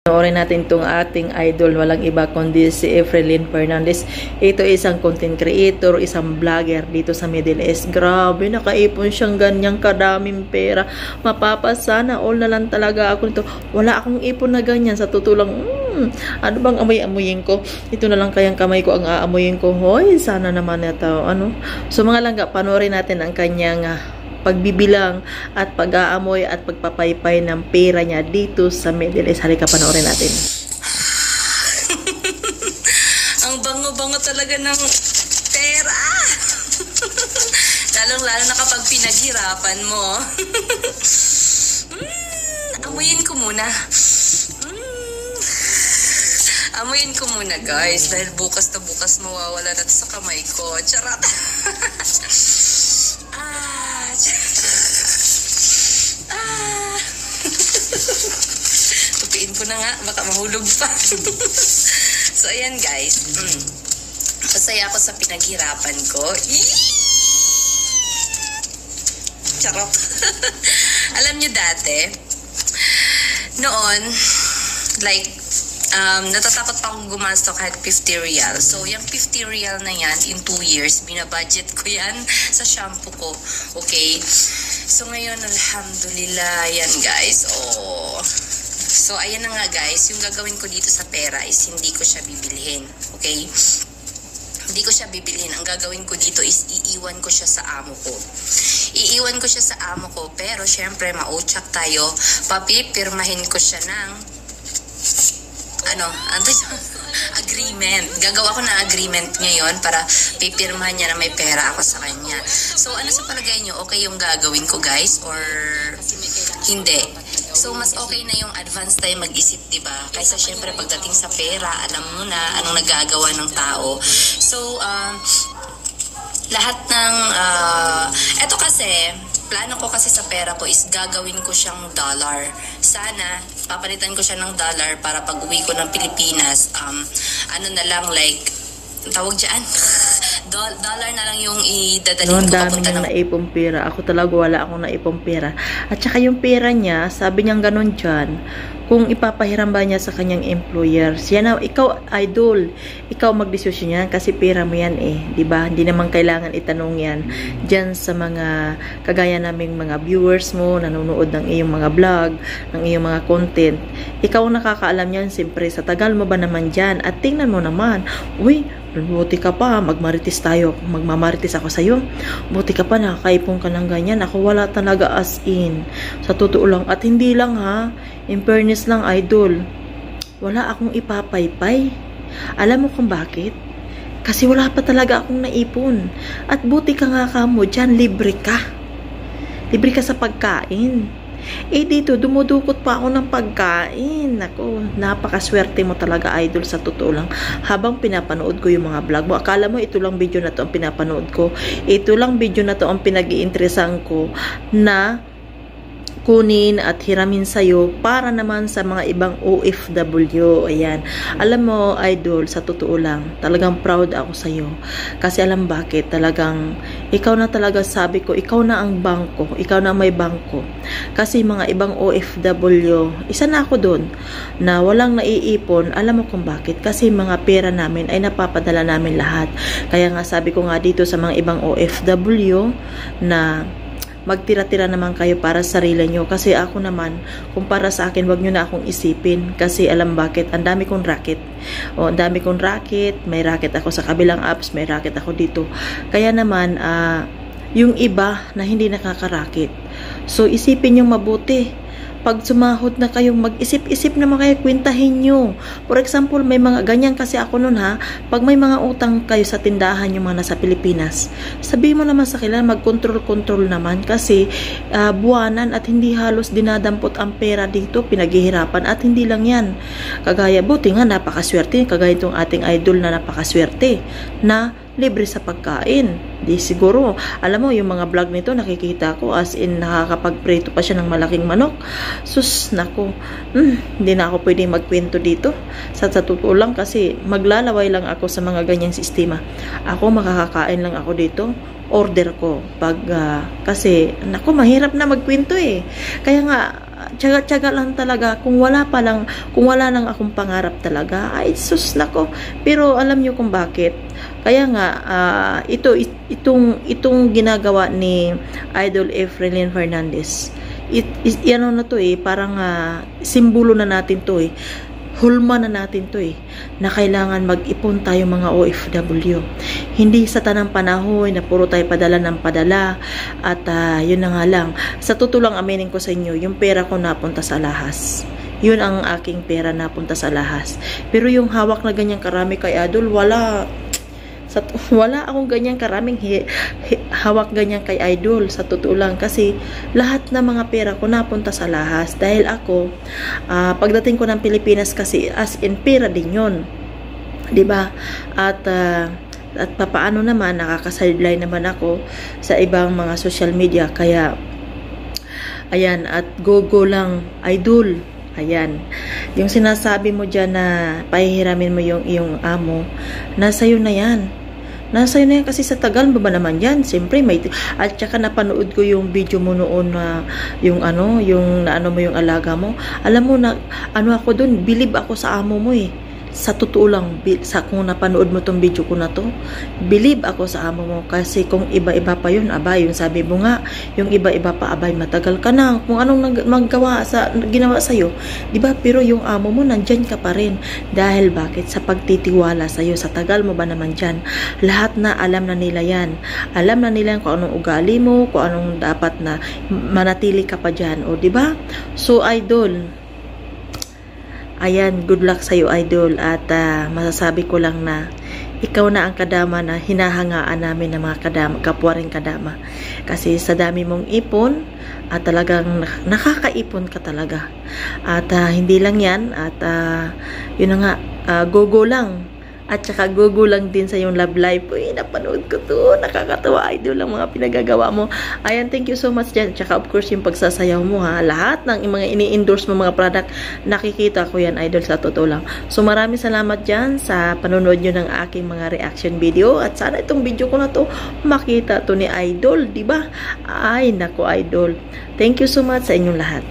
Panoorin natin itong ating idol, walang iba kundi si Efrelyn Fernandez. Ito isang content creator, isang vlogger dito sa Middle East. Grabe, nakaipon siyang ganyang kadaming pera. Mapapasana all na lang talaga ako nito. Wala akong ipon na ganyan, sa totoo lang. Ano bang amoy-amoyin ko? Ito na lang kayang kamay ko ang aamoyin ko. Hoy, sana naman ito. Ano? So mga langga, panoorin natin ang kanyang pagbibilang at pag-aamoy at pagpapaypay ng pera niya dito sa Middle East. Halika, panoorin natin. Ang bango-bango talaga ng pera. Lalong-lalo na kapag pinaghirapan mo. Amuyin ko muna. Amuyin ko muna, guys. Dahil bukas na bukas mawawala na sa kamay ko. Charot. Tupiin ko na nga, baka mahulog pa. So ayan guys, masaya ako sa pinaghirapan ko. Charot. Alam nyo dati, noon, like, natatakot pa akong gumasto kahit 50 real. So, yung 50 real na yan, in 2 years, binabudget ko yan sa shampoo ko. Okay? So, ngayon, alhamdulillah, yan guys. Oh. So, ayan na nga guys, yung gagawin ko dito sa pera is hindi ko siya bibilhin. Okay? Hindi ko siya bibilhin. Ang gagawin ko dito is iiwan ko siya sa amo ko. Iiwan ko siya sa amo ko, pero syempre, mautsak tayo. Papipirmahin ko siya ng agreement. Gagawa ko ng agreement ngayon para pipirmahan niya na may pera ako sa kanya. So, ano sa palagay niyo? Okay yung gagawin ko, guys? Or hindi? So, mas okay na yung advance tayo mag-isip, diba? Kaysa syempre pagdating sa pera, alam mo na anong nagagawa ng tao. So, lahat ng eto kasi plano ko kasi sa pera ko is gagawin ko siyang dollar. Sana papalitan ko siya ng dollar para pag uwi ko ng Pilipinas, ano na lang, like tawag dyan, dollar na lang yung idadalhin ko papunta ng naipong pera. Ako talaga wala akong naipong pera. At saka yung pera niya, sabi niyang ganun dyan, kung ipapahiram ba niya sa kanyang employer, siya na, ikaw idol, ikaw magdesisyon yan kasi pera mo yan eh, di ba? Hindi naman kailangan itanong yan dyan sa mga kagaya naming mga viewers mo, nanonood ng iyong mga vlog, ng iyong mga content. Ikaw ang nakakaalam yan, siyempre, sa tagal mo ba naman dyan, at tingnan mo naman, uy, buti ka pa, magmarites tayo, magmamarites ako sa'yo, buti ka pa, nakakaipong ka ng ganyan. Ako wala talaga, as in, sa totoo lang, at hindi lang ha, in fairness lang idol, wala akong ipapaypay. Alam mo kung bakit? Kasi wala pa talaga akong naipon. At buti ka nga kamo dyan, libre ka. Libre ka sa pagkain. Eh dito, dumudukot pa ako ng pagkain. Ako, napakaswerte mo talaga idol, sa totoo lang. Habang pinapanood ko yung mga vlog mo, akala mo ito lang video na to ang pinapanood ko. Ito lang video na to ang pinag-iinteresan ko na kunin at hiramin sa'yo para naman sa mga ibang OFW. Ayan. Alam mo, idol, sa totoo lang, talagang proud ako sa'yo. Kasi alam bakit? Talagang, ikaw na talaga, sabi ko, ikaw na ang bangko. Ikaw na may bangko. Kasi mga ibang OFW, isa na ako dun, na walang naiipon. Alam mo kung bakit? Kasi mga pera namin ay napapadala namin lahat. Kaya nga, sabi ko nga dito sa mga ibang OFW na magtira-tira naman kayo para sa sarili nyo. Kasi ako naman, kung para sa akin, wag nyo na akong isipin. Kasi alam bakit? Ang dami kong racket. O, ang dami kong racket. May racket ako sa kabilang apps. May racket ako dito. Kaya naman, yung iba na hindi nakaka-racket. So, isipin nyo mabuti. Pag sumahod na kayong mag-isip-isip naman kayo, kwentahin nyo. For example, may mga ganyan kasi ako nun ha, pag may mga utang kayo sa tindahan yung mga nasa Pilipinas, sabihin mo naman sa kanila, mag-control naman kasi buwanan at hindi halos dinadampot ang pera dito, pinaghihirapan at hindi lang yan. Kagaya, buti nga napakaswerte, kagaya itong ating idol na napakaswerte, na libre sa pagkain. Di siguro, alam mo, yung mga vlog nito, nakikita ko, as in, nakakapagprito pa siya ng malaking manok. Sus, nako, hindi na ako pwedeng magkwento dito. Sa totoo lang, kasi maglalaway lang ako sa mga ganyang sistema. Ako, makakakain lang ako dito. Order ko. Kasi, nako, mahirap na magkwento eh. Kaya nga, tiyaga lang talaga. Kung wala lang akong pangarap talaga, ay sus nako. Pero alam nyo kung bakit. Kaya nga, itong ginagawa ni Idol Efrain Fernandez, ano na to parang simbolo na natin to hulma na natin to na kailangan mag-ipon tayo mga OFW. Hindi sa tanang panahon na puro tayo padala ng padala at yun na nga lang. Sa totoo lang aminin ko sa inyo, yung pera ko napunta sa lahas. Yun ang aking pera napunta sa lahas. Pero yung hawak na ganyang karami kay Idol, wala akong ganyan karaming hawak ganyan kay Idol, sa totoo lang, kasi lahat ng mga pera ko napunta sa lahas dahil ako pagdating ko ng Pilipinas kasi as in pera din yun, diba? At papaano naman nakaka-sideline naman ako sa ibang mga social media, kaya ayan, at go lang Idol. Ayan, yung sinasabi mo dyan na pahihiramin mo yung iyong amo, nasa iyo na yan. Nasa iyo na yan kasi sa tagal mo ba naman yan? Siyempre, at saka napanood ko yung video mo noon na yung naano mo yung alaga mo. Alam mo na, ako dun, believe ako sa amo mo Sa totoo lang, kung napanood mo tong video ko na to, believe ako sa amo mo. Kasi kung iba-iba pa yun, abay, yung sabi mo nga, yung iba-iba pa, abay, matagal ka na. Kung anong ginawa sa'yo, diba? Pero yung amo mo, nandyan ka pa rin. Dahil bakit? Sa pagtitiwala sa'yo, sa tagal mo ba naman dyan, lahat na alam na nila yan. Alam na nila kung anong ugali mo, kung anong dapat na manatili ka pa dyan. O, diba? So, Idol, ayan, good luck sa'yo, Idol. At masasabi ko lang na ikaw na ang kadama na hinahangaan namin ng mga kapwa rin kadama. Kasi sa dami mong ipon, at talagang nakakaipon ka talaga. At hindi lang yan, at yun na nga, go lang. At saka go lang din sa yung love life. Uy, napanood ko to. Nakakatawa, Idol, ang mga pinagagawa mo. Ayan, thank you so much dyan. Tsaka of course, yung pagsasayaw mo lahat ng mga ini-endorse mo mga product, nakikita ko yan, Idol, sa totoo lang. So maraming salamat dyan sa panonood nyo ng aking mga reaction video. At sana itong video ko na to, makita to ni Idol, diba? Ay, nako, Idol. Thank you so much sa inyong lahat.